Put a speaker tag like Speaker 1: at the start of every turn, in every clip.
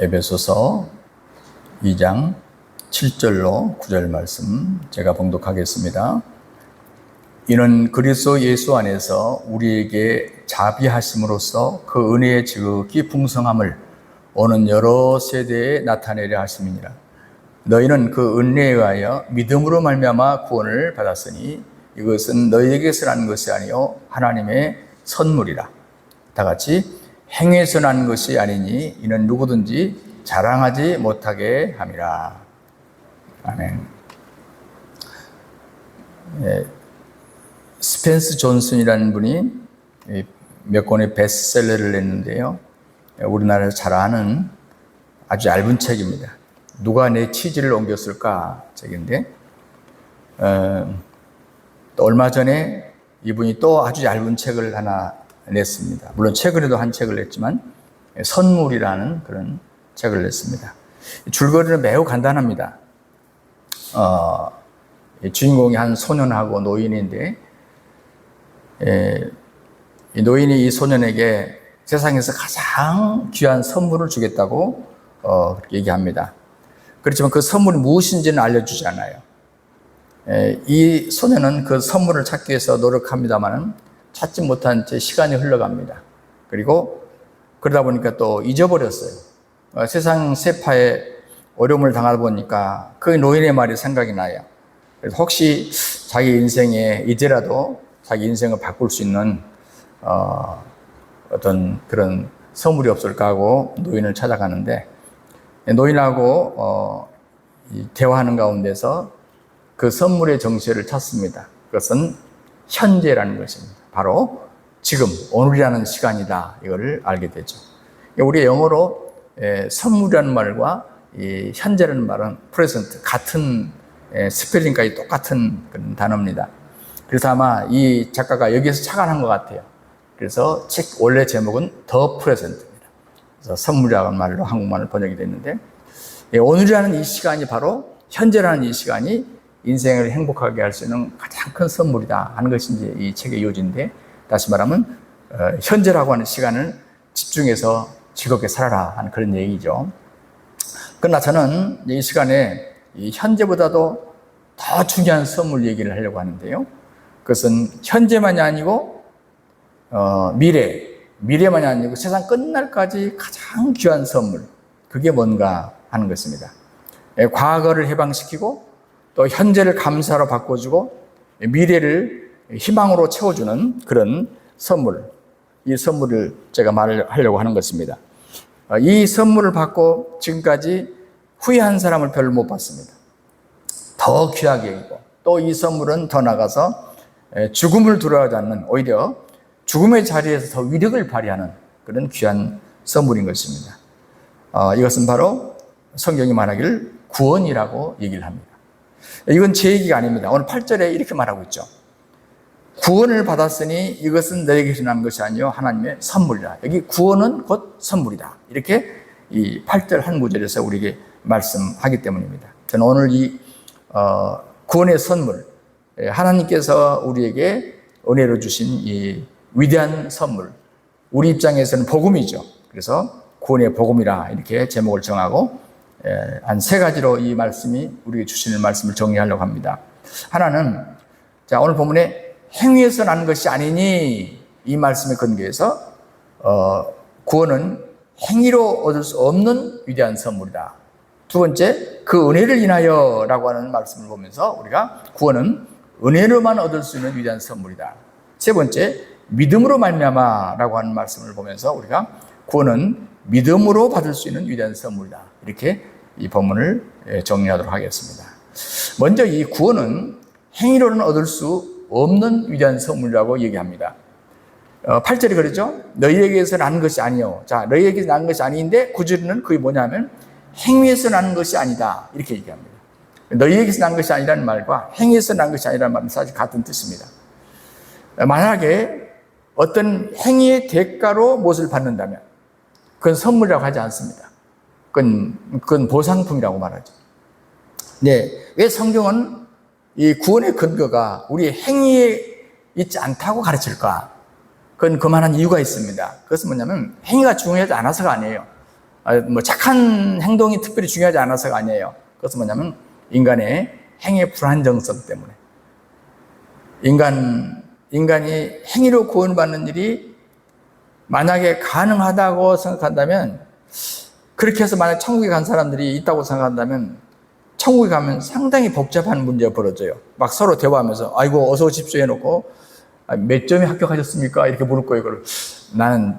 Speaker 1: 에베소서 2장 7절로 9절 말씀 제가 봉독하겠습니다. 이는 그리스도 예수 안에서 우리에게 자비하심으로써 그 은혜의 지극히 풍성함을 오는 여러 세대에 나타내려 하심이니라. 너희는 그 은혜에 의하여 믿음으로 말미암아 구원을 받았으니 이것은 너희에게서 난 것이 아니요 하나님의 선물이라. 다 같이 행위에서 난 것이 아니니 이는 누구든지 자랑하지 못하게 함이라. 아멘. 스펜스 존슨이라는 분이 몇 권의 베스트셀러를 냈는데요. 우리나라에서 잘 아는 아주 얇은 책입니다. 누가 내 치즈를 옮겼을까 책인데, 또 얼마 전에 이분이 또 아주 얇은 책을 하나 냈습니다. 물론 최근에도 한 책을 냈지만 선물이라는 그런 책을 냈습니다. 줄거리는 매우 간단합니다. 주인공이 한 소년하고 노인인데, 이 노인이 이 소년에게 세상에서 가장 귀한 선물을 주겠다고 그렇게 얘기합니다. 그렇지만 그 선물이 무엇인지는 알려주지 않아요. 이 소년은 그 선물을 찾기 위해서 노력합니다만 찾지 못한 채 시간이 흘러갑니다. 그리고 그러다 보니까 또 잊어버렸어요. 세상 세파에 어려움을 당하다 보니까 그 노인의 말이 생각이 나요. 그래서 혹시 자기 인생에 이제라도 자기 인생을 바꿀 수 있는 어떤 그런 선물이 없을까 하고 노인을 찾아가는데, 노인하고 대화하는 가운데서 그 선물의 정체를 찾습니다. 그것은 현재라는 것입니다. 바로 지금, 오늘이라는 시간이다. 이걸 알게 되죠. 우리 영어로 선물이라는 말과 이 현재라는 말은 present, 같은 스펠링까지 똑같은 그런 단어입니다. 그래서 아마 이 작가가 여기에서 착안한 것 같아요. 그래서 책 원래 제목은 The Present입니다. 그래서 선물이라는 말로 한국말로 번역이 됐는데, 오늘이라는 이 시간이 바로 현재라는 이 시간이 인생을 행복하게 할 수 있는 가장 큰 선물이다 하는 것이 이제 이 책의 요지인데, 다시 말하면 현재라고 하는 시간을 집중해서 즐겁게 살아라 하는 그런 얘기죠. 그러나 저는 이 시간에 이 현재보다도 더 중요한 선물 얘기를 하려고 하는데요. 그것은 현재만이 아니고 미래만이 아니고 세상 끝날까지 가장 귀한 선물, 그게 뭔가 하는 것입니다. 과거를 해방시키고 또 현재를 감사로 바꿔주고 미래를 희망으로 채워주는 그런 선물, 이 선물을 제가 말을 하려고 하는 것입니다. 이 선물을 받고 지금까지 후회한 사람을 별로 못 봤습니다. 더 귀하게 여기고, 또 이 선물은 더 나가서 죽음을 두려워하지 않는, 오히려 죽음의 자리에서 더 위력을 발휘하는 그런 귀한 선물인 것입니다. 이것은 바로 성경이 말하기를 구원이라고 얘기를 합니다. 이건 제 얘기가 아닙니다. 오늘 8절에 이렇게 말하고 있죠. 구원을 받았으니 이것은 너에게서 난 것이 아니요 하나님의 선물이다. 여기 구원은 곧 선물이다. 이렇게 이 8절 한 구절에서 우리에게 말씀하기 때문입니다. 저는 오늘 이 구원의 선물, 하나님께서 우리에게 은혜로 주신 이 위대한 선물, 우리 입장에서는 복음이죠. 그래서 구원의 복음이라 이렇게 제목을 정하고 한 세 가지로 이 말씀이 우리에게 주시는 말씀을 정리하려고 합니다. 하나는, 자, 오늘 본문에 행위에서 난 것이 아니니, 이 말씀에 근거해서 구원은 행위로 얻을 수 없는 위대한 선물이다. 두 번째, 그 은혜를 인하여 라고 하는 말씀을 보면서 우리가 구원은 은혜로만 얻을 수 있는 위대한 선물이다. 세 번째, 믿음으로 말미암아 라고 하는 말씀을 보면서 우리가 구원은 믿음으로 받을 수 있는 위대한 선물이다. 이렇게 이 본문을 정리하도록 하겠습니다. 먼저 이 구원은 행위로는 얻을 수 없는 위대한 선물이라고 얘기합니다. 8절이 그러죠. 너희에게서 난 것이 아니요. 자, 너희에게서 난 것이 아닌데 9절은 그게 뭐냐면 행위에서 난 것이 아니다. 이렇게 얘기합니다. 너희에게서 난 것이 아니라는 말과 행위에서 난 것이 아니라는 말은 사실 같은 뜻입니다. 만약에 어떤 행위의 대가로 무엇을 받는다면 그건 선물이라고 하지 않습니다. 그건 보상품이라고 말하죠. 네, 왜 성경은 이 구원의 근거가 우리의 행위에 있지 않다고 가르칠까? 그건 그만한 이유가 있습니다. 그것은 뭐냐면 행위가 중요하지 않아서가 아니에요. 뭐 착한 행동이 특별히 중요하지 않아서가 아니에요. 그것은 뭐냐면 인간의 행위의 불안정성 때문에. 인간이 행위로 구원받는 일이 만약에 가능하다고 생각한다면, 그렇게 해서 만약 천국에 간 사람들이 있다고 생각한다면, 천국에 가면 상당히 복잡한 문제가 벌어져요. 막 서로 대화하면서 아이고 어서 오십시오 해놓고 몇 점에 합격하셨습니까? 이렇게 물을 거예요. 나는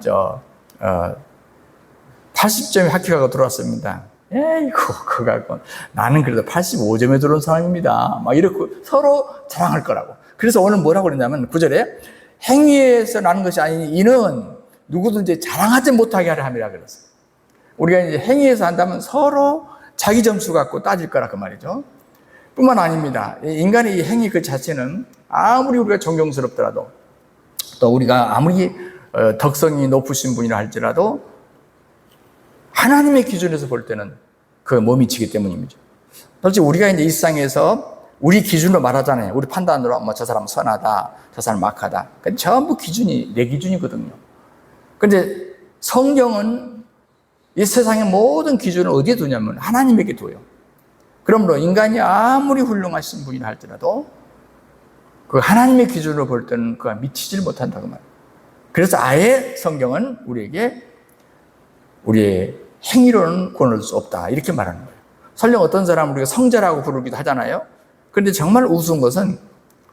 Speaker 1: 80점에 합격하고 들어왔습니다. 에이구 그거 갖고 나는 그래도 85점에 들어온 사람입니다. 막 이렇게 서로 자랑할 거라고. 그래서 오늘 뭐라고 그러냐면 9절에 행위에서 나는 것이 아니니 이는 누구든지 자랑하지 못하게 하려 함이라 그랬어요. 우리가 이제 행위에서 한다면 서로 자기 점수 갖고 따질 거라 그 말이죠. 뿐만 아닙니다. 인간의 이 행위 그 자체는 아무리 우리가 존경스럽더라도, 또 우리가 아무리 덕성이 높으신 분이라 할지라도 하나님의 기준에서 볼 때는 그 못 미치기 때문입니다. 솔직히 우리가 이제 일상에서 우리 기준으로 말하잖아요. 우리 판단으로 뭐 저 사람 선하다, 저 사람 악하다. 그러니까 전부 기준이 내 기준이거든요. 그런데 성경은 이 세상의 모든 기준을 어디에 두냐면 하나님에게 둬요. 그러므로 인간이 아무리 훌륭하신 분이라 할지라도 그 하나님의 기준으로 볼 때는 그가 미치질 못한다고 말이에요. 그래서 아예 성경은 우리에게 우리의 행위로는 구원할 수 없다 이렇게 말하는 거예요. 설령 어떤 사람을 우리가 성자라고 부르기도 하잖아요. 그런데 정말 우스운 것은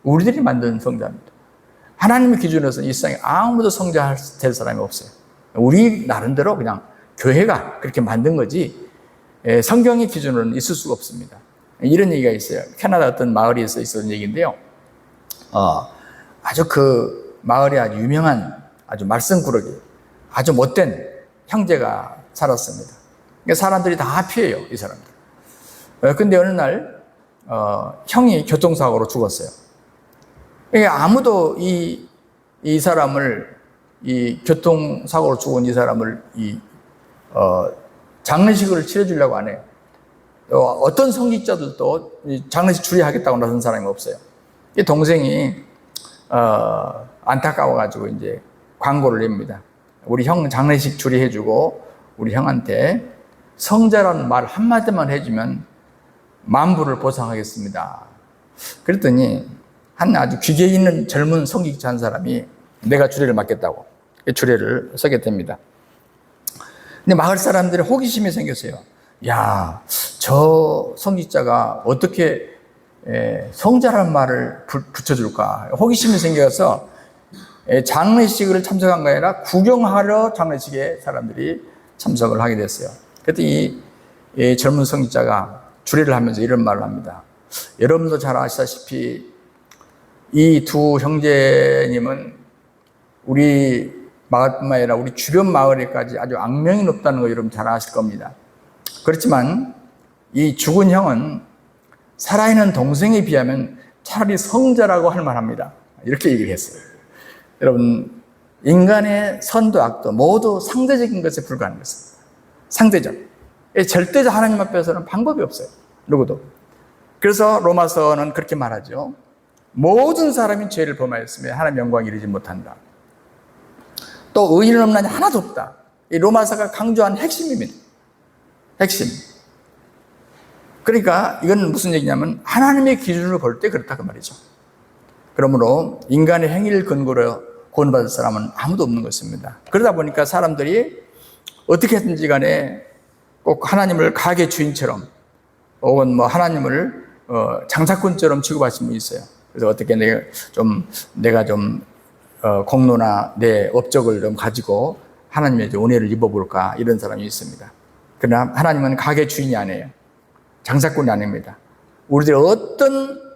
Speaker 1: 우리들이 만든 성자입니다. 하나님의 기준에서는 이 세상에 아무도 성자 될 사람이 없어요. 우리 나름대로 그냥 교회가 그렇게 만든 거지 성경의 기준으로는 있을 수가 없습니다. 이런 얘기가 있어요. 캐나다 어떤 마을에서 있었던 얘기인데요. 아주 그 마을에 아주 유명한 아주 말썽꾸러기, 아주 못된 형제가 살았습니다. 그러니까 사람들이 다 피해요, 이 사람들. 근데 어느 날 형이 교통사고로 죽었어요. 그러니까 아무도 이 사람을, 이 교통사고로 죽은 이 사람을 장례식을 치러주려고 안 해요. 어떤 성직자들도 장례식 추리하겠다고 나선 사람이 없어요. 이 동생이 안타까워가지고 이제 광고를 냅니다. 우리 형 장례식 추리해주고 우리 형한테 성자라는 말 한마디만 해주면 만불을 보상하겠습니다. 그랬더니 한 아주 귀계 있는 젊은 성직자 한 사람이 내가 주례를 맡겠다고 주례를 서게 됩니다. 근데 마을 사람들이 호기심이 생겼어요. 야, 저 성직자가 어떻게 성자라는 말을 붙여줄까? 호기심이 생겨서 장례식을 참석한 게 아니라 구경하러 장례식에 사람들이 참석을 하게 됐어요. 그때 이 젊은 성직자가 주례를 하면서 이런 말을 합니다. 여러분도 잘 아시다시피 이 두 형제님은 우리 마을뿐만 아니라 우리 주변 마을에까지 아주 악명이 높다는 거 여러분 잘 아실 겁니다. 그렇지만 이 죽은 형은 살아있는 동생에 비하면 차라리 성자라고 할 만합니다. 이렇게 얘기를 했어요. 여러분, 인간의 선도 악도 모두 상대적인 것에 불과한 것입니다. 상대적. 절대적 하나님 앞에서는 방법이 없어요. 누구도. 그래서 로마서는 그렇게 말하죠. 모든 사람이 죄를 범하였으며 하나님 영광에 이르지 못한다. 또 의인은 없나니 하나도 없다. 이 로마서가 강조한 핵심입니다. 핵심. 그러니까 이건 무슨 얘기냐면 하나님의 기준으로 볼 때 그렇다 그 말이죠. 그러므로 인간의 행위를 근거로 구원받을 사람은 아무도 없는 것입니다. 그러다 보니까 사람들이 어떻게든지 간에 꼭 하나님을 가게 주인처럼 혹은 뭐 하나님을 장사꾼처럼 취급하시는 분이 있어요. 그래서 어떻게 내가 좀 공로나 내 업적을 좀 가지고 하나님의 은혜를 입어볼까 이런 사람이 있습니다. 그러나 하나님은 가게 주인이 아니에요. 장사꾼이 아닙니다. 우리들이 어떤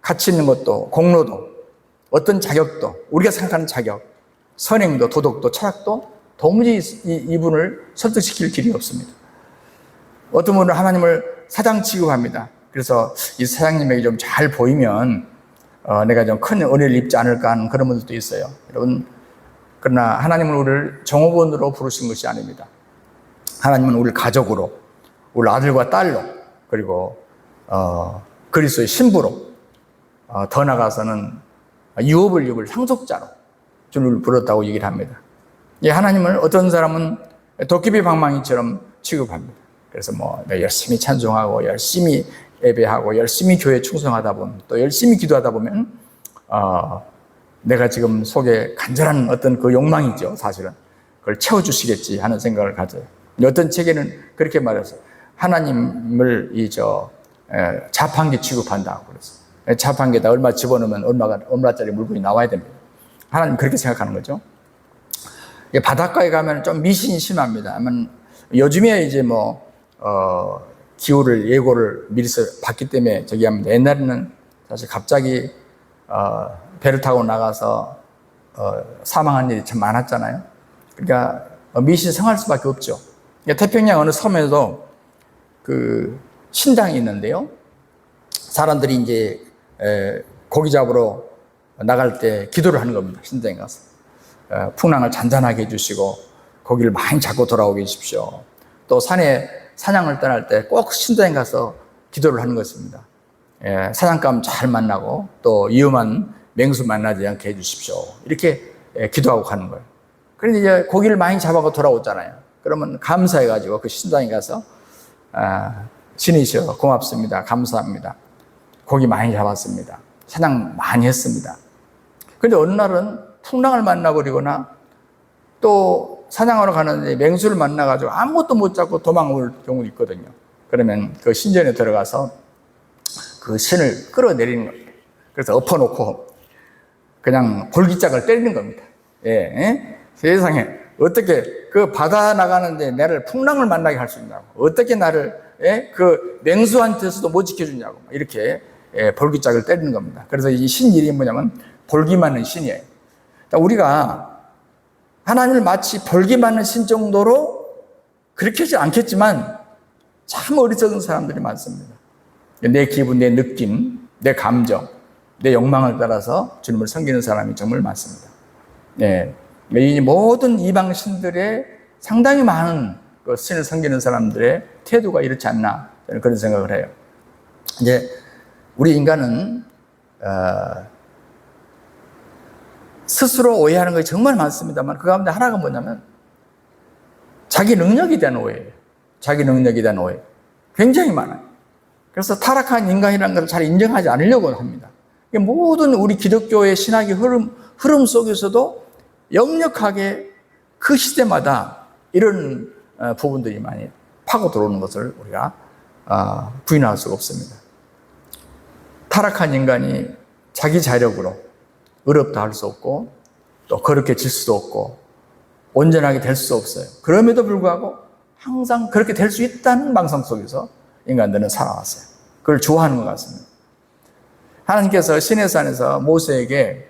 Speaker 1: 가치 있는 것도 공로도 어떤 자격도 우리가 생각하는 자격, 선행도 도덕도 철학도 도무지 이분을 설득시킬 길이 없습니다. 어떤 분은 하나님을 사장 취급합니다. 그래서 이 사장님에게 좀 잘 보이면 내가 좀 큰 은혜를 입지 않을까 하는 그런 분들도 있어요. 여러분, 그러나 하나님은 우리를 종업원으로 부르신 것이 아닙니다. 하나님은 우리를 가족으로, 우리 아들과 딸로, 그리고 그리스도의 신부로, 더 나아가서는 유업을 입을 상속자로 주를 부르었다고 얘기를 합니다. 이 하나님을 어떤 사람은 도깨비 방망이처럼 취급합니다. 그래서 뭐 열심히 찬송하고 열심히 예배하고 열심히 교회 충성하다 보면 또 열심히 기도하다 보면 내가 지금 속에 간절한 어떤 그 욕망이죠. 사실은 그걸 채워주시겠지 하는 생각을 가져요. 어떤 책에는 그렇게 말해서 하나님을 자판기 취급한다고 그랬어요. 자판기에다 얼마 집어넣으면 얼마짜리 물건이 나와야 됩니다. 하나님 그렇게 생각하는 거죠. 바닷가에 가면 좀 미신이 심합니다. 요즘에 이제 기후를 예고를 미리서 봤기 때문에 저기 합니다. 옛날에는 사실 갑자기 배를 타고 나가서 사망한 일이 참 많았잖아요. 그러니까 미신성할 수밖에 없죠. 태평양 어느 섬에도 그 신당이 있는데요. 사람들이 이제 고기 잡으러 나갈 때 기도를 하는 겁니다. 신당에 가서 풍랑을 잔잔하게 해주시고 고기를 많이 잡고 돌아오게 해주십시오. 또 산에 사냥을 떠날 때 꼭 신당에 가서 기도를 하는 것입니다. 사냥감 잘 만나고 또 위험한 맹수 만나지 않게 해주십시오. 이렇게 기도하고 가는 거예요. 그런데 이제 고기를 많이 잡아서 돌아오잖아요. 그러면 감사해가지고 그 신당에 가서 신이시여 고맙습니다. 감사합니다. 고기 많이 잡았습니다. 사냥 많이 했습니다. 그런데 어느 날은 풍랑을 만나버리거나 또 사냥하러 가는데 맹수를 만나가지고 아무것도 못 잡고 도망올 경우도 있거든요. 그러면 그 신전에 들어가서 그 신을 끌어내리는 겁니다. 그래서 엎어놓고 그냥 볼기짝을 때리는 겁니다. 세상에 어떻게 그 바다 나가는데 나를 풍랑을 만나게 할 수 있냐고, 어떻게 나를 그 맹수한테서도 못 지켜주냐고 이렇게 볼기짝을 때리는 겁니다. 그래서 이 신 이름이 뭐냐면 볼기 맞는 신이에요. 그러니까 우리가 하나님을 마치 볼기 맞는 신 정도로 그렇게 하지 않겠지만 참 어리석은 사람들이 많습니다. 내 기분, 내 느낌, 내 감정, 내 욕망을 따라서 주님을 섬기는 사람이 정말 많습니다. 이 모든 이방 신들의 상당히 많은 그 신을 섬기는 사람들의 태도가 이렇지 않나 저는 그런 생각을 해요. 이제 우리 인간은 스스로 오해하는 것이 정말 많습니다만 그 가운데 하나가 뭐냐면 자기 능력에 대한 오해예요. 자기 능력에 대한 오해 굉장히 많아요. 그래서 타락한 인간이라는 것을 잘 인정하지 않으려고 합니다. 모든 우리 기독교의 신학의 흐름 속에서도 역력하게 그 시대마다 이런 부분들이 많이 파고 들어오는 것을 우리가 부인할 수가 없습니다. 타락한 인간이 자기 자력으로 의롭다 할 수 없고 또 거룩해질 수도 없고 온전하게 될 수 없어요. 그럼에도 불구하고 항상 그렇게 될 수 있다는 망상 속에서 인간들은 살아왔어요. 그걸 좋아하는 것 같습니다. 하나님께서 시내산에서 모세에게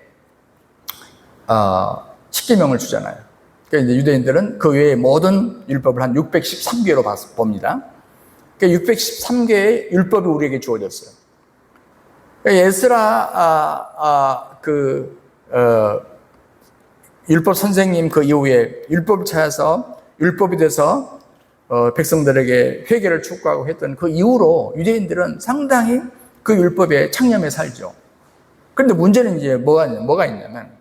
Speaker 1: 십계명을 주잖아요. 그러니까 이제 유대인들은 그 외에 모든 율법을 한 613개로 봅니다. 그러니까 613개의 율법이 우리에게 주어졌어요. 그러니까 에스라 율법 선생님 그 이후에 율법을 찾아서 율법이 돼서 백성들에게 회개를 촉구하고 했던 그 이후로 유대인들은 상당히 그 율법에 창념해 살죠. 그런데 문제는 이제 뭐가 있냐면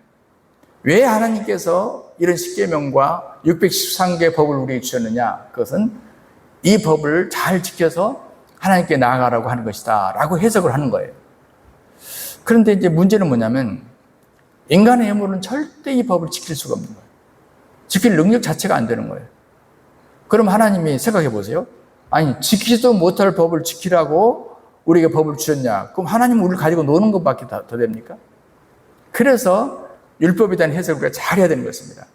Speaker 1: 왜 하나님께서 이런 십계명과 613개 법을 우리에게 주셨느냐? 그것은 이 법을 잘 지켜서 하나님께 나아가라고 하는 것이다 라고 해석을 하는 거예요. 그런데 이제 문제는 뭐냐면 인간의 힘으로는 절대 이 법을 지킬 수가 없는 거예요. 지킬 능력 자체가 안 되는 거예요. 그럼 하나님이 생각해 보세요. 아니 지키지도 못할 법을 지키라고 우리에게 법을 주셨냐? 그럼 하나님은 우리를 가지고 노는 것밖에 더 됩니까? 그래서 율법에 대한 해석을 우리가 잘 해야 되는 것입니다.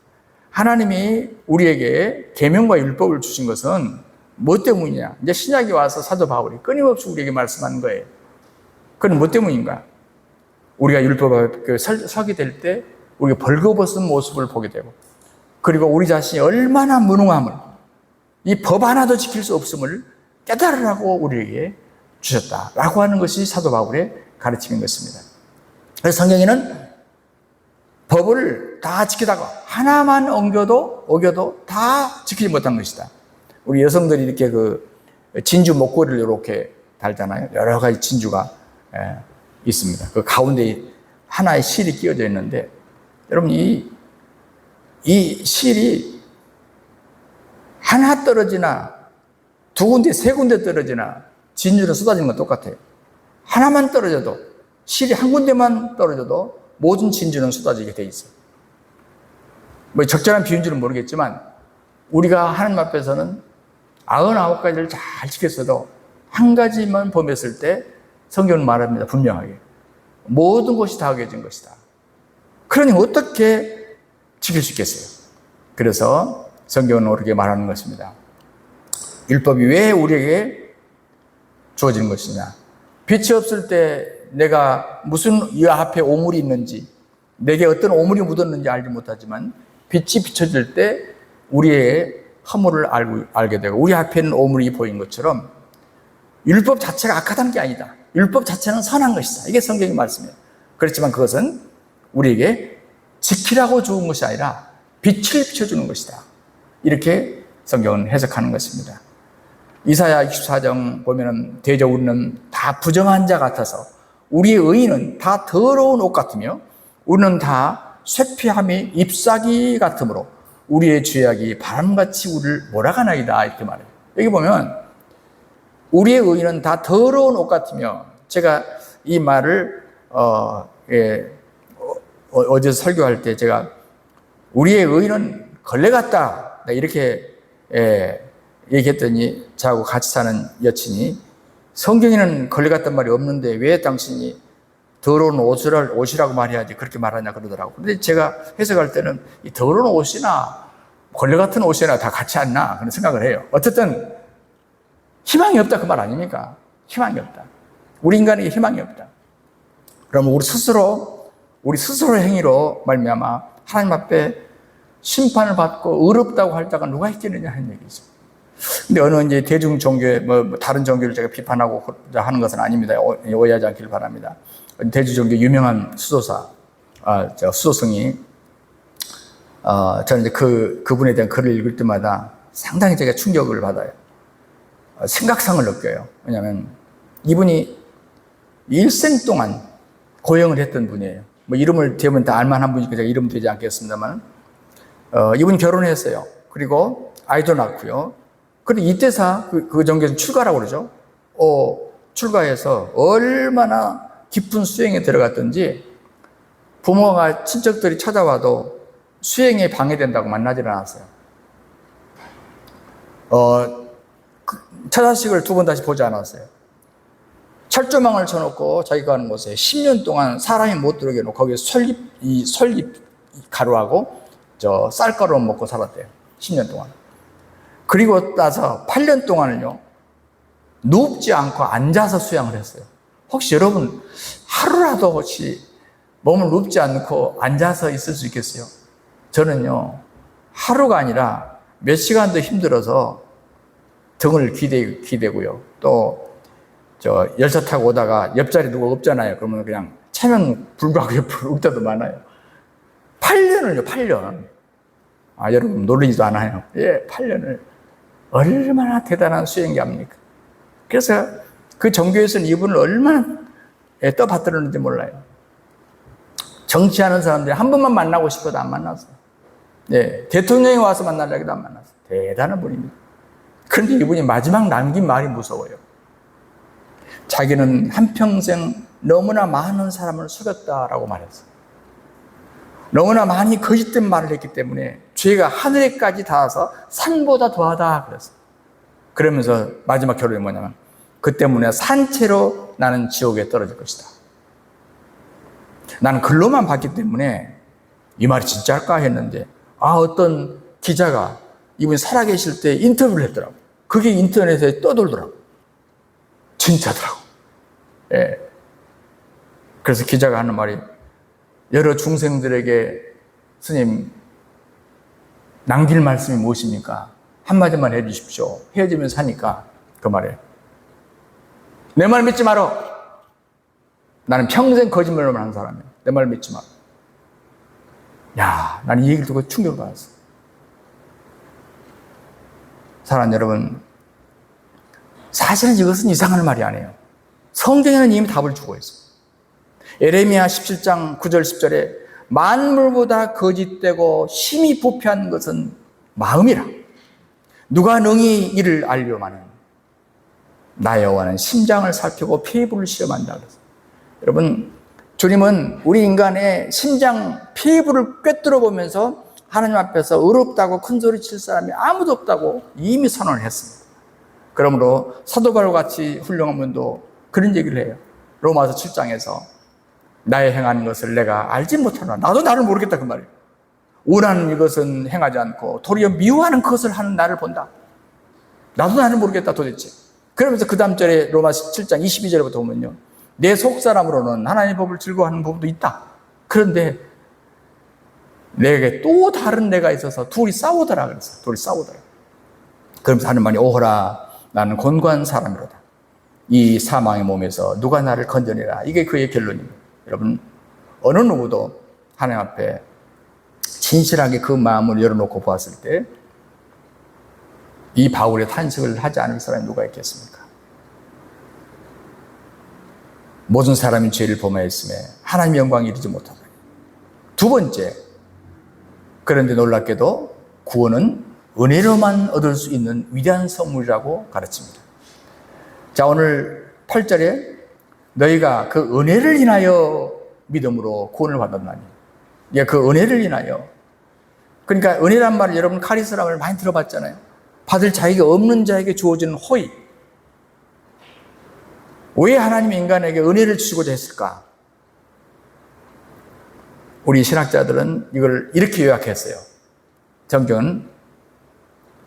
Speaker 1: 하나님이 우리에게 계명과 율법을 주신 것은 뭐 때문이냐? 이제 신약이 와서 사도 바울이 끊임없이 우리에게 말씀하는 거예요. 그건 뭐 때문인가? 우리가 율법 앞에 서게 될 때 우리가 벌거벗은 모습을 보게 되고 그리고 우리 자신이 얼마나 무능함을 이 법 하나도 지킬 수 없음을 깨달으라고 우리에게 주셨다라고 하는 것이 사도 바울의 가르침인 것입니다. 그래서 성경에는 법을 다 지키다가 하나만 어겨도 다 지키지 못한 것이다. 우리 여성들이 이렇게 그 진주 목걸이를 이렇게 달잖아요. 여러 가지 진주가 있습니다. 그 가운데 하나의 실이 끼어져 있는데 여러분 이 실이 하나 떨어지나 두 군데, 세 군데 떨어지나 진주는 쏟아지는 건 똑같아요. 하나만 떨어져도, 실이 한 군데만 떨어져도 모든 진주는 쏟아지게 돼 있어요. 뭐 적절한 비유인지는 모르겠지만 우리가 하나님 앞에서는 99가지를 잘 지켰어도 한 가지만 범했을 때 성경은 말합니다. 분명하게. 모든 것이 다 어겨진 것이다. 그러니 어떻게 지킬 수 있겠어요? 그래서 성경은 그렇게 말하는 것입니다. 율법이 왜 우리에게 주어지는 것이냐? 빛이 없을 때 내가 무슨 이 앞에 오물이 있는지, 내게 어떤 오물이 묻었는지 알지 못하지만 빛이 비춰질 때 우리의 허물을 알게 되고 우리 앞에 있는 오물이 보인 것처럼 율법 자체가 악하다는 게 아니다. 율법 자체는 선한 것이다. 이게 성경의 말씀이에요. 그렇지만 그것은 우리에게 지키라고 주은 것이 아니라 빛을 비춰주는 것이다. 이렇게 성경은 해석하는 것입니다. 이사야 24장 보면은 대저 우리는 다 부정한 자 같아서 우리의 의인은 다 더러운 옷 같으며 우리는 다 쇠피함이 잎사귀 같으므로 우리의 죄악이 바람같이 우리를 몰아가나이다. 이렇게 말해요. 여기 보면 우리의 의인은 다 더러운 옷 같으며, 제가 이 말을 어제 설교할 때 제가 우리의 의인은 걸레 같다 이렇게 얘기했더니 저하고 같이 사는 여친이 성경에는 걸레 같단 말이 없는데 왜 당신이 더러운 옷이라고 말해야지 그렇게 말하냐 그러더라고요. 근데 제가 해석할 때는 이 더러운 옷이나 걸레 같은 옷이나 다 같이 않나 그런 생각을 해요. 어쨌든 희망이 없다 그 말 아닙니까? 희망이 없다. 우리 인간에게 희망이 없다. 그러면 우리 스스로의 행위로 말미암아 하나님 앞에 심판을 받고 의롭다고 할 자가 누가 있겠느냐 하는 얘기죠. 근데 어느 이제 대중 종교에 다른 종교를 제가 비판하고 하는 것은 아닙니다. 오해하지 않기를 바랍니다. 대중 종교 유명한 수도사, 수도승이 저는 이제 그분에 대한 글을 읽을 때마다 상당히 제가 충격을 받아요. 생각상을 느껴요. 왜냐하면 이분이 일생 동안 고행을 했던 분이에요. 뭐 이름을 대면 다 알만한 분이니까 제가 이름 되지 않겠습니다만, 이분이 결혼했어요. 그리고 아이도 낳고요. 그런데 이때사 그 종교에서 출가라고 그러죠. 출가해서 얼마나 깊은 수행에 들어갔던지 부모가 친척들이 찾아와도 수행에 방해된다고 만나질 않았어요. 처자식을 두 번 다시 보지 않았어요. 철조망을 쳐놓고 자기가 가는 곳에 10년 동안 사람이 못 들어오게 해놓고 거기에 솔잎 가루하고 쌀가루 먹고 살았대요. 10년 동안. 그리고 나서 8년 동안은요, 눕지 않고 앉아서 수양을 했어요. 혹시 여러분 하루라도 혹시 몸을 눕지 않고 앉아서 있을 수 있겠어요? 저는요, 하루가 아니라 몇 시간도 힘들어서 등을 기대고요. 또 열차 타고 오다가 옆자리 누가 없잖아요. 그러면 그냥 차면 불구하고 옆으로 올 때도 많아요. 8년을요, 8년. 여러분 놀리지도 않아요. 8년을. 얼마나 대단한 수행자입니까? 그래서 그 종교에서는 이분을 얼마나 떠받들었는지 몰라요. 정치하는 사람들이 한 번만 만나고 싶어도 안 만났어요. 대통령이 와서 만나려고 해도 안 만났어요. 대단한 분입니다. 그런데 이분이 마지막 남긴 말이 무서워요. 자기는 한평생 너무나 많은 사람을 속였다라고 말했어요. 너무나 많이 거짓된 말을 했기 때문에 죄가 하늘에까지 닿아서 산보다 더하다 그랬어요. 그러면서 마지막 결론이 뭐냐면 그 때문에 산채로 나는 지옥에 떨어질 것이다. 나는 글로만 봤기 때문에 이 말이 진짜일까 했는데 어떤 기자가 이분이 살아계실 때 인터뷰를 했더라고. 그게 인터넷에 떠돌더라고. 진짜더라고. 그래서 기자가 하는 말이 여러 중생들에게 스님 남길 말씀이 무엇입니까? 한마디만 해주십시오. 헤어지면서 하니까 그 말에 내 말 믿지 마라. 나는 평생 거짓말로만 하는 사람이야. 내 말 믿지 마라. 나는 이 얘기를 듣고 충격을 받았어. 사랑하는 여러분, 사실은 이것은 이상한 말이 아니에요. 성경에는 이미 답을 주고 있어요. 예레미야 17장 9절 10절에 만물보다 거짓되고 심히 부패한 것은 마음이라. 누가 능히 이를 알려마는 나 여호와는 심장을 살피고 폐부를 시험한다 그랬어요. 여러분, 주님은 우리 인간의 심장, 폐부를 꿰뚫어 보면서 하나님 앞에서 의롭다고 큰 소리 칠 사람이 아무도 없다고 이미 선언을 했습니다. 그러므로 사도 바울과 같이 훌륭한 분도 그런 얘기를 해요. 로마서 7장에서 나의 행하는 것을 내가 알지 못하노라. 나도 나를 모르겠다 그 말이에요. 원하는 이것은 행하지 않고 도리어 미워하는 그것을 하는 나를 본다. 나도 나를 모르겠다 도대체. 그러면서 그 다음 절에 로마서 7장 22절부터 보면요, 내 속사람으로는 하나님의 법을 즐거워하는 부분도 있다. 그런데 내게 또 다른 내가 있어서 둘이 싸우더라 그랬어요. 둘이 싸우더라. 그러면서 하는 말이 오호라 나는 곤고한 사람이로다. 이 사망의 몸에서 누가 나를 건져내라. 이게 그의 결론입니다. 여러분, 어느 누구도 하나님 앞에 진실하게 그 마음을 열어놓고 보았을 때 이 바울의 탄식을 하지 않을 사람이 누가 있겠습니까? 모든 사람이 죄를 범하였음에 하나님의 영광이 이르지 못하다. 두 번째, 그런데 놀랍게도 구원은 은혜로만 얻을 수 있는 위대한 선물이라고 가르칩니다. 자, 오늘 8절에 너희가 그 은혜를 인하여 믿음으로 구원을 받았나니. 예, 그 은혜를 인하여. 그러니까 은혜란 말을 여러분 카리스라를 많이 들어봤잖아요. 받을 자에게 없는 자에게 주어지는 호의. 왜 하나님이 인간에게 은혜를 주시고자 했을까? 우리 신학자들은 이걸 이렇게 요약했어요. 성경은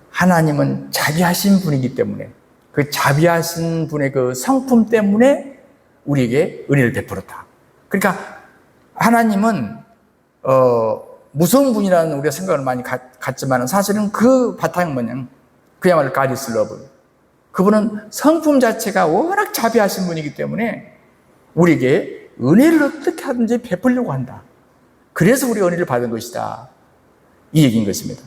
Speaker 1: 하나님은 자비하신 분이기 때문에 그 자비하신 분의 그 성품 때문에 우리에게 은혜를 베풀었다. 그러니까 하나님은 무서운 분이라는 우리가 생각을 많이 갖지만 사실은 그 바탕은 뭐냐, 그야말로 가디스 러브. 그분은 성품 자체가 워낙 자비하신 분이기 때문에 우리에게 은혜를 어떻게 하든지 베풀려고 한다. 그래서 우리 은혜를 받은 것이다. 이 얘기인 것입니다.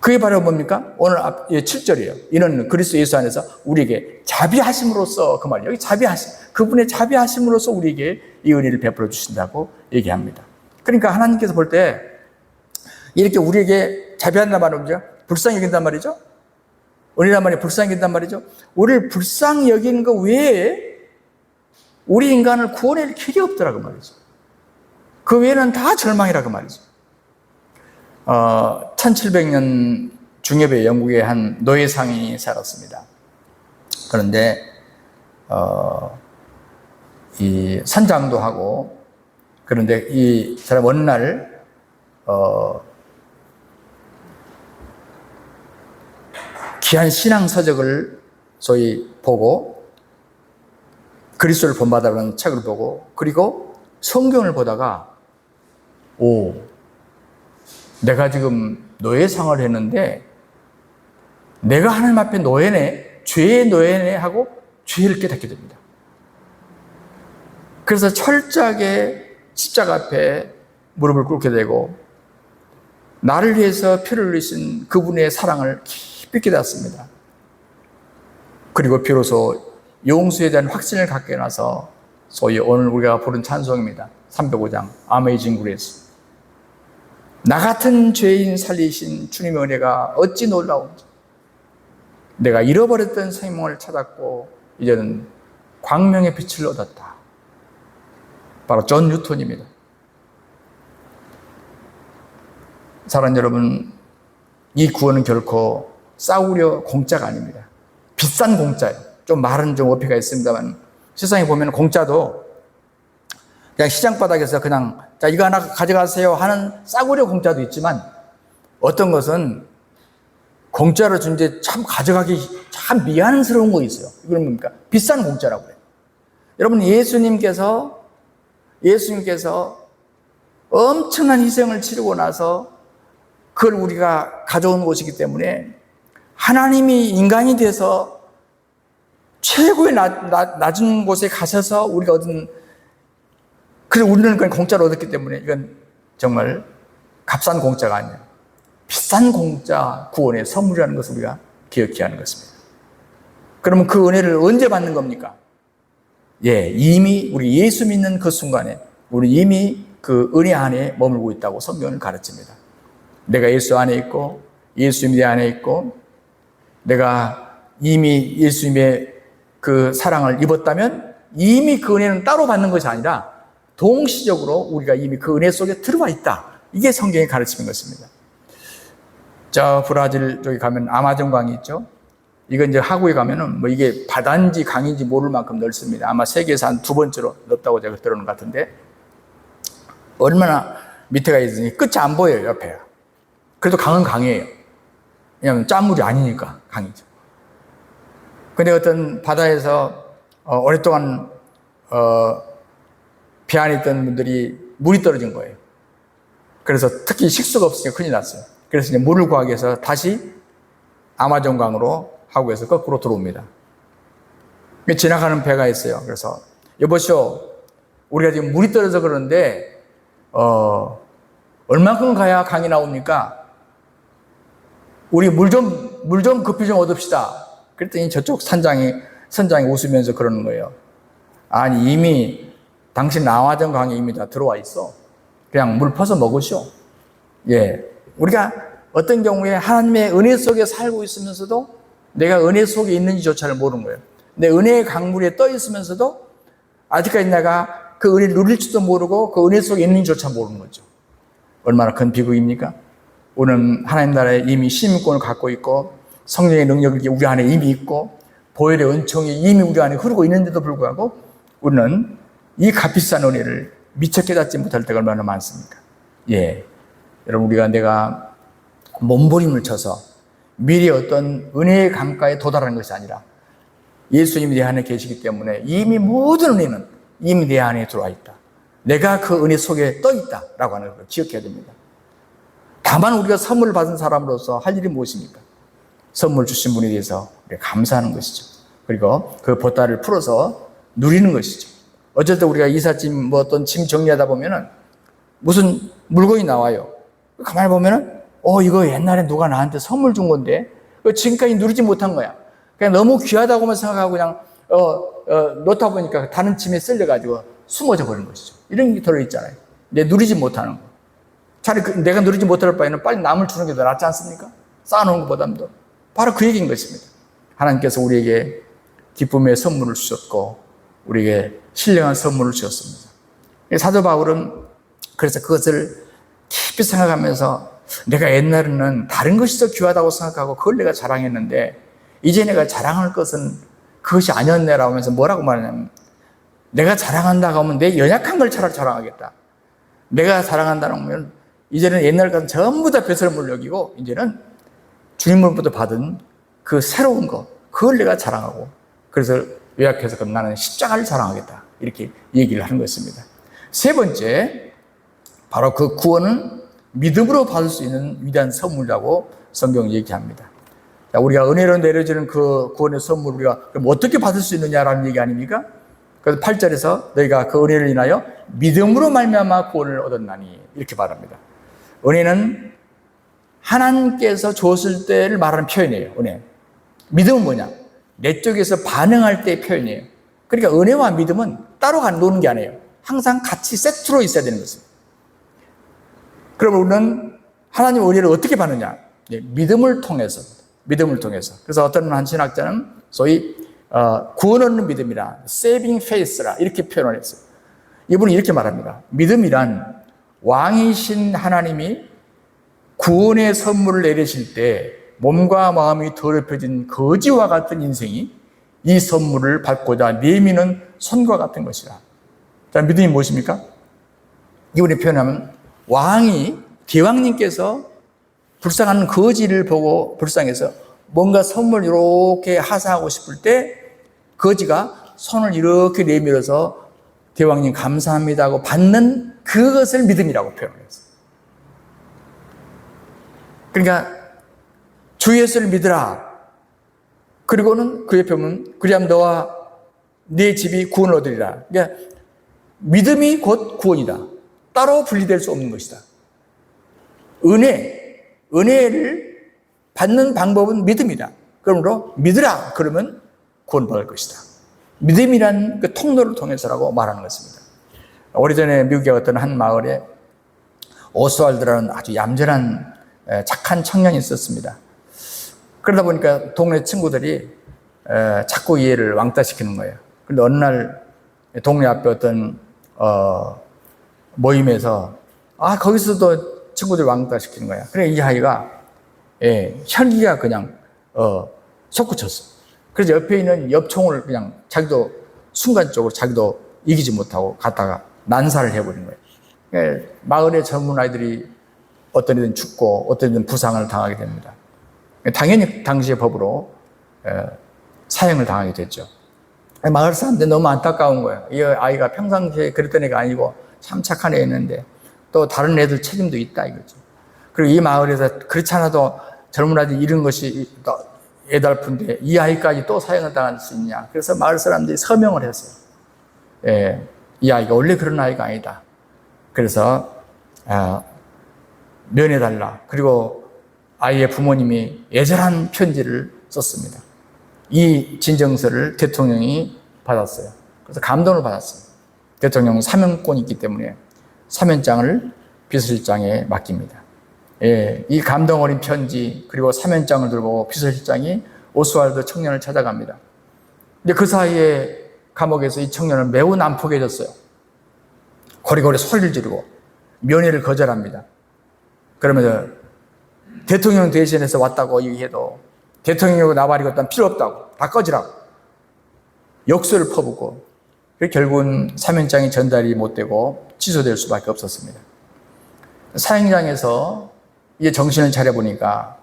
Speaker 1: 그게 바로 뭡니까? 오늘 7절이에요. 이는 그리스도 예수 안에서 우리에게 자비하심으로써, 그 말이에요. 여기 자비하심, 그분의 자비하심으로써 우리에게 이 은혜를 베풀어 주신다고 얘기합니다. 그러니까 하나님께서 볼 때 이렇게 우리에게 자비한단 말은 뭐죠? 불쌍히 여긴단 말이죠. 은혜란 말이 불쌍히 여긴단 말이죠. 우리를 불쌍히 여기는 것 외에 우리 인간을 구원할 길이 없더라고 말이죠. 그 외에는 다 절망이라고 말이죠. 1700년 중엽에 영국의 한 노예상인이 살았습니다. 그런데 이 선장도 하고, 그런데 이 사람 어느 날 귀한 신앙 서적을 소위 보고 그리스도를 본받아라는 책을 보고 그리고 성경을 보다가 내가 지금 노예상을 했는데 내가 하나님 앞에 노예네, 죄의 노예네 하고 죄를 깨닫게 됩니다. 그래서 철저하게 십자가 앞에 무릎을 꿇게 되고 나를 위해서 피를 흘리신 그분의 사랑을 깊이 깨닫습니다. 그리고 비로소 용서에 대한 확신을 갖게 나서 소위 오늘 우리가 부른 찬송입니다. 305장 Amazing Grace. 나 같은 죄인 살리신 주님의 은혜가 어찌 놀라운지. 내가 잃어버렸던 생명을 찾았고 이제는 광명의 빛을 얻었다. 바로 존 뉴턴입니다. 사랑하는 여러분, 이 구원은 결코 싸우려 공짜가 아닙니다. 비싼 공짜예요. 좀 말은 좀 어폐가 있습니다만 세상에 보면 공짜도 그냥 시장 바닥에서 그냥 자 이거 하나 가져가세요 하는 싸구려 공짜도 있지만 어떤 것은 공짜로 준데 참 가져가기 참 미안스러운 거 있어요. 이건 뭡니까? 비싼 공짜라고 해요. 여러분, 예수님께서 엄청난 희생을 치르고 나서 그걸 우리가 가져온 것이기 때문에 하나님이 인간이 돼서 최고의 낮은 곳에 가셔서 우리가 얻은, 그래서 우리는 그건 공짜로 얻었기 때문에 이건 정말 값싼 공짜가 아니에요. 비싼 공짜 구원의 선물이라는 것을 우리가 기억해야 하는 것입니다. 그러면 그 은혜를 언제 받는 겁니까? 이미 우리 예수 믿는 그 순간에 우리 이미 그 은혜 안에 머물고 있다고 성경은 가르칩니다. 내가 예수 안에 있고 예수님이 내 안에 있고 내가 이미 예수님의 그 사랑을 입었다면 이미 그 은혜는 따로 받는 것이 아니라 동시적으로 우리가 이미 그 은혜 속에 들어와 있다. 이게 성경의 가르침인 것입니다. 저 브라질 쪽에 가면 아마존 강이 있죠. 이건 이제 하구에 가면은 뭐 이게 바다인지 강인지 모를 만큼 넓습니다. 아마 세계에서 한 두 번째로 넓다고 제가 들은 것 같은데 얼마나 밑에가 있으니 끝이 안 보여요, 옆에. 그래도 강은 강이에요. 왜냐하면 짠물이 아니니까 강이죠. 근데 어떤 바다에서 오랫동안 배 안에 있던 분들이 물이 떨어진 거예요. 그래서 특히 식수가 없으니까 큰일 났어요. 그래서 이제 물을 구하기 위해서 다시 아마존 강으로 하구에서 거꾸로 들어옵니다. 지나가는 배가 있어요. 그래서 여보시오, 우리가 지금 물이 떨어져 그러는데 얼마큼 가야 강이 나옵니까? 우리 물 좀 급히 좀 얻읍시다. 그랬더니 저쪽 선장이 웃으면서 그러는 거예요. 아니, 이미 당신 아마존 강에 이미 다 들어와 있어. 그냥 물 퍼서 먹으시오. 예. 우리가 어떤 경우에 하나님의 은혜 속에 살고 있으면서도 내가 은혜 속에 있는지조차를 모르는 거예요. 내 은혜의 강물에 떠 있으면서도 아직까지 내가 그 은혜를 누릴지도 모르고 그 은혜 속에 있는지조차 모르는 거죠. 얼마나 큰 비극입니까? 우리는 하나님 나라에 이미 시민권을 갖고 있고 성령의 능력이 우리 안에 이미 있고 보혈의 은총이 이미 우리 안에 흐르고 있는데도 불구하고 우리는 이 값비싼 은혜를 미처 깨닫지 못할 때가 얼마나 많습니까? 예, 여러분, 내가 몸부림을 쳐서 미래의 어떤 은혜의 강가에 도달하는 것이 아니라 예수님이 내 안에 계시기 때문에 이미 모든 은혜는 이미 내 안에 들어와 있다. 내가 그 은혜 속에 떠 있다라고 하는 걸 기억해야 됩니다. 다만 우리가 선물을 받은 사람으로서 할 일이 무엇입니까? 선물 주신 분에 대해서 감사하는 것이죠. 그리고 그 보따리를 풀어서 누리는 것이죠. 어쩔 때 우리가 이삿짐 뭐 어떤 짐 정리하다 보면은 무슨 물건이 나와요. 가만히 보면은 이거 옛날에 누가 나한테 선물 준 건데 지금까지 누리지 못한 거야. 그냥 너무 귀하다고만 생각하고 그냥 놓다 보니까 다른 짐에 쓸려가지고 숨어져 버린 것이죠. 이런 게 들어있잖아요. 내 누리지 못하는 거. 차라리 내가 누리지 못할 바에는 빨리 남을 주는 게 더 낫지 않습니까? 쌓아놓은 것보다도. 바로 그 얘기인 것입니다. 하나님께서 우리에게 기쁨의 선물을 주셨고 우리에게 신령한 선물을 주셨습니다. 사도 바울은 그래서 그것을 깊이 생각하면서 내가 옛날에는 다른 것이 더 귀하다고 생각하고 그걸 내가 자랑했는데 이제 내가 자랑할 것은 그것이 아니었네라고 하면서 뭐라고 말하냐면 내가 자랑한다고 하면 내 연약한 걸 차라리 자랑하겠다. 내가 자랑한다는 거면 이제는 옛날 같은 전부 다 배설물 여기고 이제는 주님으로부터 받은 그 새로운 거 그걸 내가 자랑하고 그래서 요약해서 그럼 나는 십자가를 자랑하겠다. 이렇게 얘기를 하는 것입니다. 세 번째, 바로 그 구원은 믿음으로 받을 수 있는 위대한 선물이라고 성경이 얘기합니다. 자, 우리가 은혜로 내려지는 그 구원의 선물 우리가 그럼 어떻게 받을 수 있느냐라는 얘기 아닙니까? 그래서 8절에서 너희가 그 은혜를 인하여 믿음으로 말미암아 구원을 얻었나니 이렇게 말합니다. 은혜는 하나님께서 줬을 때를 말하는 표현이에요. 은혜. 믿음은 뭐냐? 내 쪽에서 반응할 때의 표현이에요. 그러니까 은혜와 믿음은 따로 노는 게 아니에요. 항상 같이 세트로 있어야 되는 것입니다. 그럼 우리는 하나님의 은혜를 어떻게 받느냐? 믿음을 통해서. 믿음을 통해서. 그래서 어떤 한 신학자는 소위 구원 얻는 믿음이라 saving faith라 이렇게 표현을 했어요. 이분은 이렇게 말합니다. 믿음이란 왕이신 하나님이 구원의 선물을 내리실 때 몸과 마음이 더럽혀진 거지와 같은 인생이 이 선물을 받고자 내미는 손과 같은 것이라. 자, 믿음이 무엇입니까? 이분이 표현하면 대왕님께서 불쌍한 거지를 보고 불쌍해서 뭔가 선물 이렇게 하사하고 싶을 때 거지가 손을 이렇게 내밀어서 대왕님 감사합니다 하고 받는 그것을 믿음이라고 표현했어요. 그러니까 주 예수를 믿으라. 그리고는 그 옆에 보면 그리하면 너와 네 집이 구원을 얻으리라. 그러니까 믿음이 곧 구원이다. 따로 분리될 수 없는 것이다. 은혜를 받는 방법은 믿음이다. 그러므로 믿으라. 그러면 구원받을 것이다. 믿음이란 그 통로를 통해서라고 말하는 것입니다. 오래전에 미국의 어떤 한 마을에 오스왈드라는 아주 얌전한 착한 청년이 있었습니다. 그러다 보니까 동네 친구들이 자꾸 이 애를 왕따시키는 거예요. 그런데 어느 날 동네 앞에 어떤 모임에서 거기서도 친구들이 왕따시키는 거야. 그래 이 아이가 혈기가 그냥 솟구쳤어. 그래서 옆에 있는 엽총을 그냥 자기도 순간적으로 자기도 이기지 못하고 갔다가 난사를 해버린 거예요. 그러니까 마을의 젊은 아이들이 어떤 애들은 죽고 어떤 애들은 부상을 당하게 됩니다. 당연히 당시의 법으로 사형을 당하게 됐죠. 마을 사람들이 너무 안타까운 거예요. 이 아이가 평상시에 그랬던 애가 아니고 참 착한 애였는데 또 다른 애들 책임도 있다 이거죠. 그리고 이 마을에서 그렇지 않아도 젊은 아이들이 잃은 것이 애달픈데 이 아이까지 또 사형을 당할 수 있냐. 그래서 마을 사람들이 서명을 했어요. 이 아이가 원래 그런 아이가 아니다. 그래서 면해달라. 그리고 아이의 부모님이 애절한 편지를 썼습니다. 이 진정서를 대통령이 받았어요. 그래서 감동을 받았어요. 대통령은 사면권이 있기 때문에 사면장을 비서실장에 맡깁니다. 이 감동 어린 편지 그리고 사면장을 들고 비서실장이 오스왈드 청년을 찾아갑니다. 근데 그 사이에 감옥에서 이 청년은 매우 난폭해졌어요. 고리고리 소리를 지르고 면회를 거절합니다. 그러면서 대통령 대신해서 왔다고 얘기해도 대통령이고 나발이고 일단 필요 없다고 다 꺼지라고 욕설을 퍼붓고 결국은 사면장이 전달이 못 되고 취소될 수밖에 없었습니다. 사형장에서 이제 정신을 차려보니까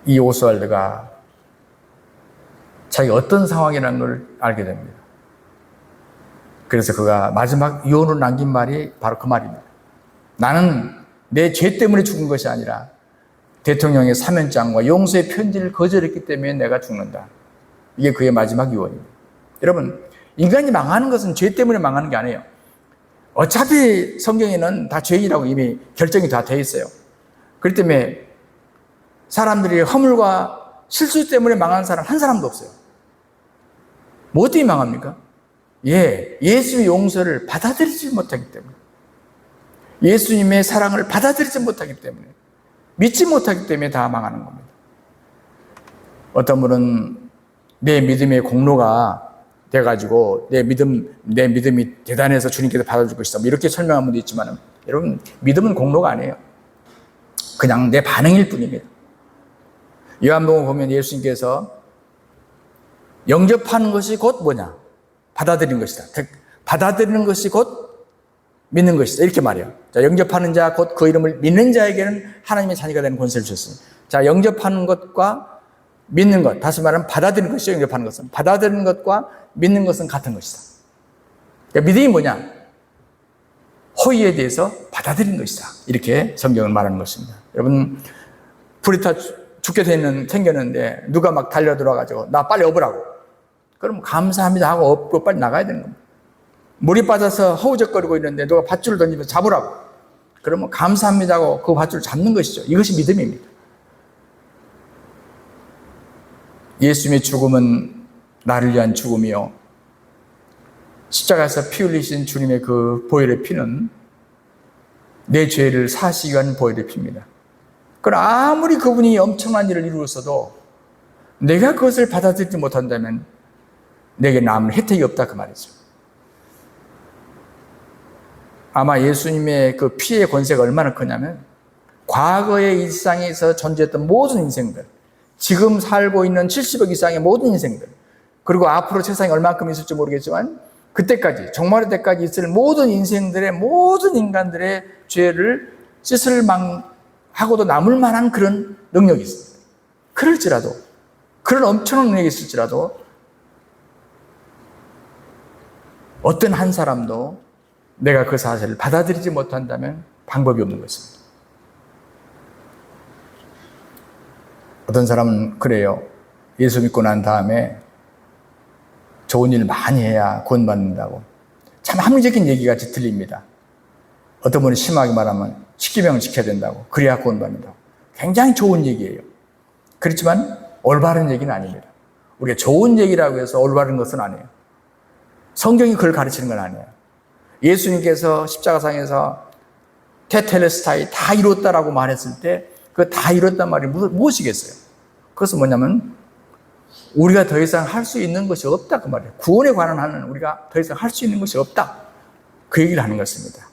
Speaker 1: 이 오스왈드가 자기가 어떤 상황이라는 걸 알게 됩니다. 그래서 그가 마지막 유언으로 남긴 말이 바로 그 말입니다. 나는 내 죄 때문에 죽은 것이 아니라 대통령의 사면장과 용서의 편지를 거절했기 때문에 내가 죽는다. 이게 그의 마지막 유언입니다. 여러분, 인간이 망하는 것은 죄 때문에 망하는 게 아니에요. 어차피 성경에는 다 죄인이라고 이미 결정이 다 돼 있어요. 그렇기 때문에 사람들이 허물과 실수 때문에 망하는 사람 한 사람도 없어요. 뭐 때문에 망합니까? 예수의 용서를 받아들이지 못하기 때문에, 예수님의 사랑을 받아들이지 못하기 때문에, 믿지 못하기 때문에 다 망하는 겁니다. 어떤 분은 내 믿음의 공로가 돼가지고 내 믿음이 대단해서 주님께서 받아줄 것이다. 이렇게 설명한 분도 있지만, 여러분, 믿음은 공로가 아니에요. 그냥 내 반응일 뿐입니다. 요한복음 보면 예수님께서 영접하는 것이 곧 뭐냐? 받아들이는 것이다. 받아들이는 것이 곧 믿는 것이다. 이렇게 말해요. 자, 영접하는 자, 곧 그 이름을 믿는 자에게는 하나님의 자녀가 되는 권세를 주셨습니다. 자, 영접하는 것과 믿는 것, 다시 말하면 받아들이는 것이죠. 영접하는 것은. 받아들이는 것과 믿는 것은 같은 것이다. 그러니까 믿음이 뭐냐? 호의에 대해서 받아들이는 것이다. 이렇게 성경은 말하는 것입니다. 여러분, 불이 타 죽게 생겼는데 누가 막 달려들어가지고 나 빨리 업으라고. 그럼 감사합니다 하고 업고 빨리 나가야 되는 겁니다. 물이 빠져서 허우적거리고 있는데 누가 밧줄을 던지면서 잡으라고. 그러면 감사합니다 하고 그 밧줄을 잡는 것이죠. 이것이 믿음입니다. 예수님의 죽음은 나를 위한 죽음이요, 십자가에서 피 흘리신 주님의 그 보혈의 피는 내 죄를 사하시기 위한 보혈의 피입니다. 그럼 아무리 그분이 엄청난 일을 이루었어도 내가 그것을 받아들이지 못한다면 내게 남은 혜택이 없다 그 말이죠. 아마 예수님의 그 피의 권세가 얼마나 크냐면, 과거의 일상에서 존재했던 모든 인생들, 지금 살고 있는 70억 이상의 모든 인생들, 그리고 앞으로 세상에 얼마큼 있을지 모르겠지만 그때까지, 종말의 때까지 있을 모든 인생들의, 모든 인간들의 죄를 씻을 하고도 남을 만한 그런 능력이 있습니다. 그럴지라도, 그런 엄청난 능력이 있을지라도 어떤 한 사람도 내가 그 사실을 받아들이지 못한다면 방법이 없는 것입니다. 어떤 사람은 그래요. 예수 믿고 난 다음에 좋은 일 많이 해야 구원받는다고. 참 합리적인 얘기같이 들립니다. 어떤 분이 심하게 말하면 십계명을 지켜야 된다고, 그래야 구원받는다고. 굉장히 좋은 얘기예요. 그렇지만 올바른 얘기는 아닙니다. 우리가 좋은 얘기라고 해서 올바른 것은 아니에요. 성경이 그걸 가르치는 건 아니에요. 예수님께서 십자가상에서 테텔레스타이 다 이뤘다라고 말했을 때 그 다 이뤘단 말이 무엇이겠어요? 그것은 뭐냐면 우리가 더 이상 할 수 있는 것이 없다 그 말이에요. 구원에 관한 한은 우리가 더 이상 할 수 있는 것이 없다. 그 얘기를 하는 것입니다.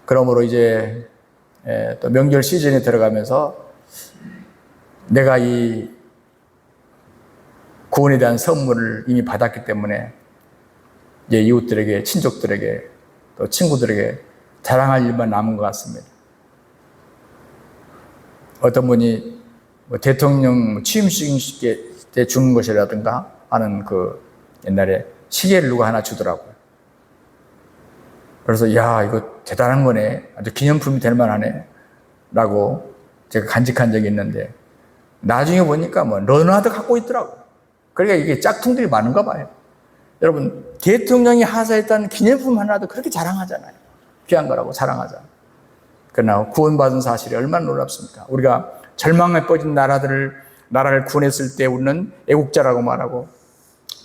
Speaker 1: 그러므로 이제 또 명절 시즌에 들어가면서 내가 이 구원에 대한 선물을 이미 받았기 때문에 이제 이웃들에게, 친족들에게, 또 친구들에게 자랑할 일만 남은 것 같습니다. 어떤 분이 뭐 대통령 취임식 때 주는 것이라든가 하는 그 옛날에 시계를 누가 하나 주더라고요. 그래서 야, 이거 대단한 거네. 아주 기념품이 될 만하네. 라고 제가 간직한 적이 있는데 나중에 보니까 뭐 러너하드 갖고 있더라고요. 그러니까 이게 짝퉁들이 많은가 봐요. 여러분, 대통령이 하사했다는 기념품 하나도 그렇게 자랑하잖아요. 귀한 거라고 자랑하잖아요. 그러나 구원받은 사실이 얼마나 놀랍습니까? 우리가 절망에 빠진 나라를 구원했을 때 우리는 애국자라고 말하고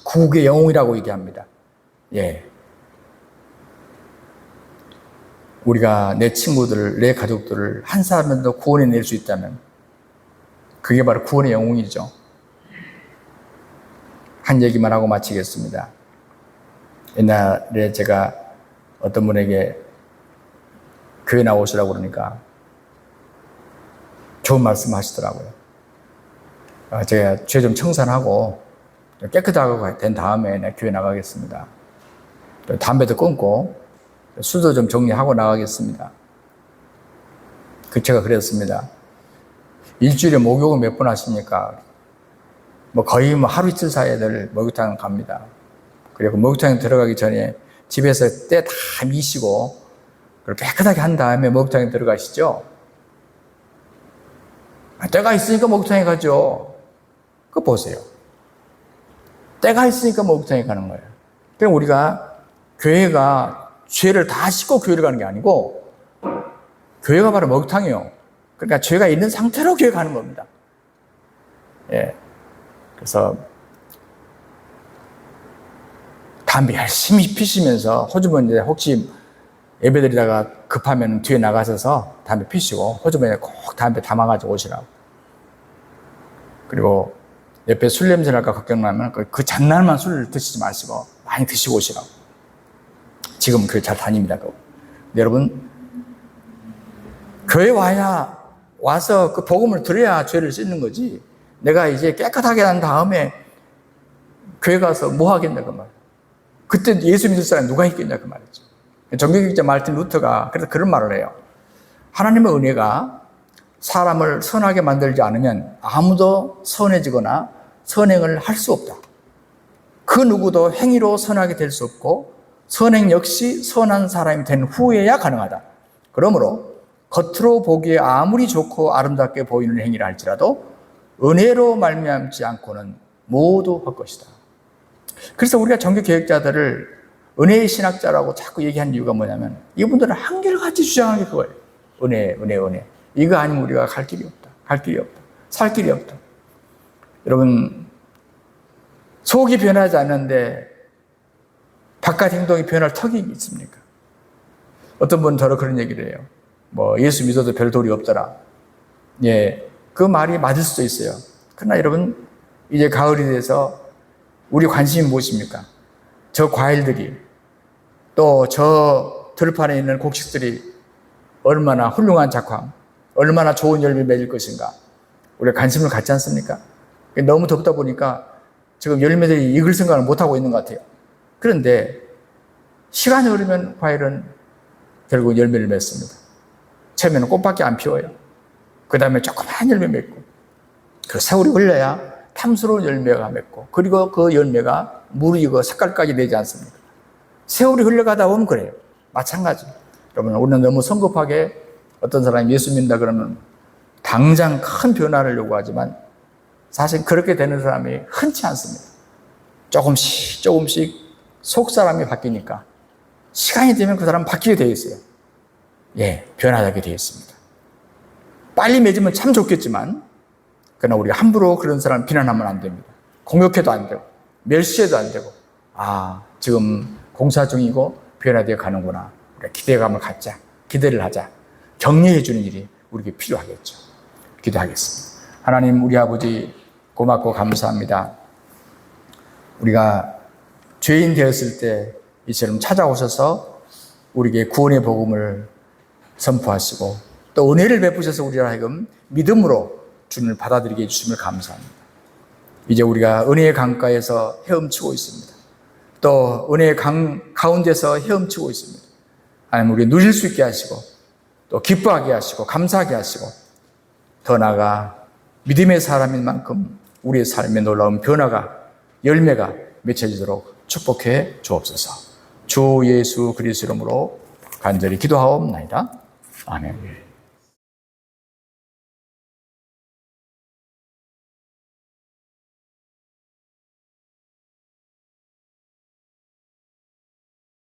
Speaker 1: 구국의 영웅이라고 얘기합니다. 예. 우리가 내 친구들을, 내 가족들을 한 사람이라도 구원해낼 수 있다면 그게 바로 구원의 영웅이죠. 한 얘기만 하고 마치겠습니다. 옛날에 제가 어떤 분에게 교회 나오시라고 그러니까 좋은 말씀 하시더라고요. 제가 죄 좀 청산하고 깨끗하게 된 다음에 내 교회 나가겠습니다. 담배도 끊고 술도 좀 정리하고 나가겠습니다. 제가 그랬습니다. 일주일에 목욕을 몇 번 하십니까? 뭐 거의 뭐 하루 이틀 사이에들 목욕탕 갑니다. 그리고 목욕탕에 들어가기 전에 집에서 때 다 미시고 깨끗하게 한 다음에 목욕탕에 들어가시죠. 때가 있으니까 목욕탕에 가죠. 그거 보세요. 때가 있으니까 목욕탕에 가는 거예요. 그럼 우리가 교회가 죄를 다 씻고 교회를 가는 게 아니고 교회가 바로 목욕탕이에요. 그러니까 죄가 있는 상태로 교회 가는 겁니다. 예. 그래서 담배 열심히 피시면서 호주머니 이제 혹시 예배드리다가 급하면 뒤에 나가셔서 담배 피시고 호주머니에 꼭 담배 담아가지고 오시라고. 그리고 옆에 술 냄새 날까 걱정나면 그 잔날만 술 드시지 마시고 많이 드시고 오시라고. 지금 교회 잘 다닙니다. 여러분, 교회 와서 그 복음을 들어야 죄를 씻는 거지. 내가 이제 깨끗하게 한 다음에 교회 가서 뭐 하겠냐 그 말. 그때 예수 믿을 사람이 누가 있겠냐 그 말이죠. 종교개혁자 마르틴 루터가 그래서 그런 말을 해요. 하나님의 은혜가 사람을 선하게 만들지 않으면 아무도 선해지거나 선행을 할 수 없다. 그 누구도 행위로 선하게 될 수 없고 선행 역시 선한 사람이 된 후에야 가능하다. 그러므로 겉으로 보기에 아무리 좋고 아름답게 보이는 행위를 할지라도 은혜로 말미암지 않고는 모두 헛것이다. 그래서 우리가 종교개혁자들을 은혜의 신학자라고 자꾸 얘기하는 이유가 뭐냐면 이분들은 한결같이 주장하는 게 그거예요. 은혜. 이거 아니면 우리가 갈 길이 없다. 살 길이 없다. 여러분, 속이 변하지 않는데 바깥 행동이 변할 턱이 있습니까? 어떤 분은 저로 그런 얘기를 해요. 뭐 예수 믿어도 별 도리 없더라. 예, 그 말이 맞을 수도 있어요. 그러나 여러분, 이제 가을이 돼서 우리 관심이 무엇입니까? 저 과일들이 또 저 들판에 있는 곡식들이 얼마나 훌륭한 작황, 얼마나 좋은 열매 맺을 것인가 우리가 관심을 갖지 않습니까? 너무 덥다 보니까 지금 열매들이 익을 생각을 못하고 있는 것 같아요. 그런데 시간이 흐르면 과일은 결국 열매를 맺습니다. 처음에는 꽃밖에 안 피워요. 그 다음에 조그만 열매 맺고 그 세월이 흘러야 탐스러운 열매가 맺고 그리고 그 열매가 무르익어 색깔까지 내지 않습니까? 세월이 흘러가다 보면 그래요. 마찬가지. 여러분, 우리는 너무 성급하게 어떤 사람이 예수 믿는다 그러면 당장 큰 변화를 요구하지만 사실 그렇게 되는 사람이 흔치 않습니다. 조금씩 속 사람이 바뀌니까 시간이 되면 그 사람은 바뀌게 되어 있어요. 예, 변화하게 되어 있습니다. 빨리 맺으면 참 좋겠지만 그러나 우리가 함부로 그런 사람을 비난하면 안 됩니다. 공격해도 안 되고 멸시해도 안 되고 지금 공사 중이고 변화되어 가는구나. 우리가 기대감을 갖자. 기대를 하자. 격려해 주는 일이 우리에게 필요하겠죠. 기도하겠습니다. 하나님, 우리 아버지 고맙고 감사합니다. 우리가 죄인 되었을 때 이처럼 찾아오셔서 우리에게 구원의 복음을 선포하시고 또 은혜를 베푸셔서 우리라 하여금 믿음으로 주님을 받아들이게 해주심을 감사합니다. 이제 우리가 은혜의 강가에서 헤엄치고 있습니다. 또 은혜의 강 가운데서 헤엄치고 있습니다. 하나님, 우리 누릴 수 있게 하시고 또 기뻐하게 하시고 감사하게 하시고 더 나아가 믿음의 사람인 만큼 우리의 삶에 놀라운 변화가 열매가 맺혀지도록 축복해 주옵소서. 주 예수 그리스도 이름으로 간절히 기도하옵나이다. 아멘.